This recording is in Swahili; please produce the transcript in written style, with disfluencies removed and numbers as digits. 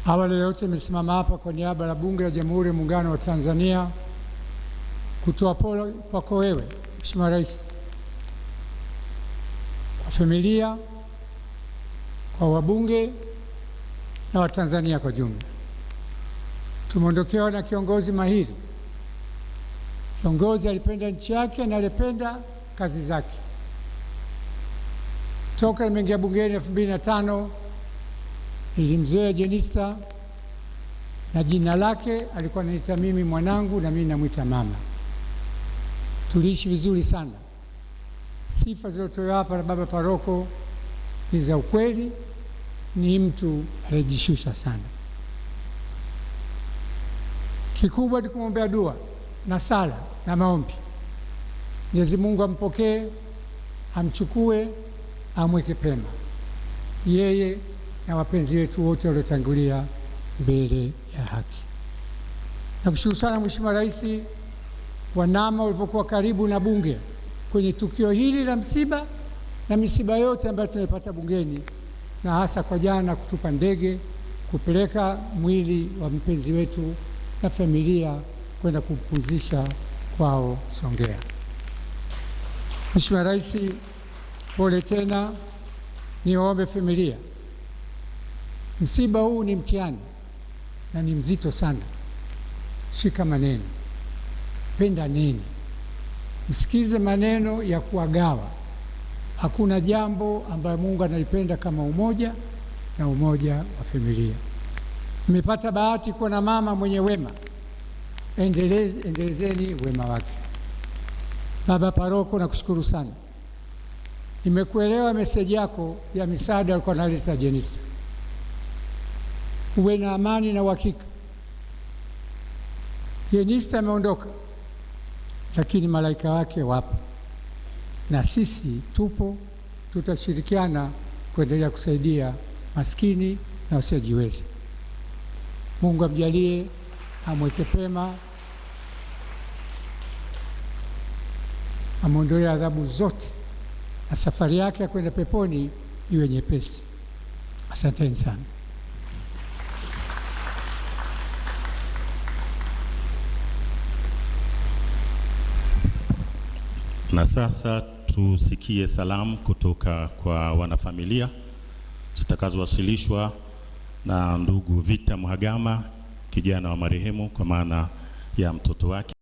Awali yote nimesimama hapa kwa niaba ya Bunge la Jamhuri ya Muungano wa Tanzania kutoa pole kwako wewe Mheshimiwa Rais, kwa familia, kwa wabunge na Watanzania kwa jumla. Tumeondokewa na kiongozi mahiri, kiongozi alipenda nchi yake na alipenda kazi zake. Toka nimeingia bungeni 2005 nilimzoea Jenista na jina lake alikuwa ananiita mimi mwanangu na mimi namwita mama. Tuliishi vizuri sana. Sifa zilizotolewa hapa na baba paroko ni za ukweli, ni mtu aliyejishusha sana. Kikubwa ni kumwombea dua na sala na maombi. Mwenyezi Mungu ampokee, amchukue, amweke pema yeye na wapenzi wetu wote waliotangulia mbele ya haki. Nakushukuru sana Mheshimiwa Rais kwa namna ulivyokuwa karibu na Bunge kwenye tukio hili la msiba na misiba yote ambayo tunaipata bungeni, na hasa kwa jana kutupa ndege kupeleka mwili wa mpenzi wetu na familia kwenda kumpumzisha kwao Songea. Mheshimiwa Rais, pole tena. Niwaombe familia, msiba huu ni mtihani na ni mzito sana. Shika maneno, penda neni, msikize maneno ya kuwagawa. Hakuna jambo ambayo Mungu analipenda kama umoja na umoja wa familia. Nimepata bahati kuwa na mama mwenye wema, endelezeni wema wake. Baba paroko, nakushukuru sana. Nimekuelewa meseji yako ya misaada alikuwa analeta Jenista. Uwe na amani na uhakika. Jenista ameondoka, lakini malaika wake wapo na sisi tupo, tutashirikiana kuendelea kusaidia maskini na wasiojiweza. Mungu amjalie, amweke pema, amwondolee adhabu zote, na safari yake ya kwenda peponi iwe nyepesi. Asanteni sana. Na sasa tusikie salamu kutoka kwa wanafamilia zitakazowasilishwa na ndugu Victor Mhagama, kijana wa marehemu kwa maana ya mtoto wake.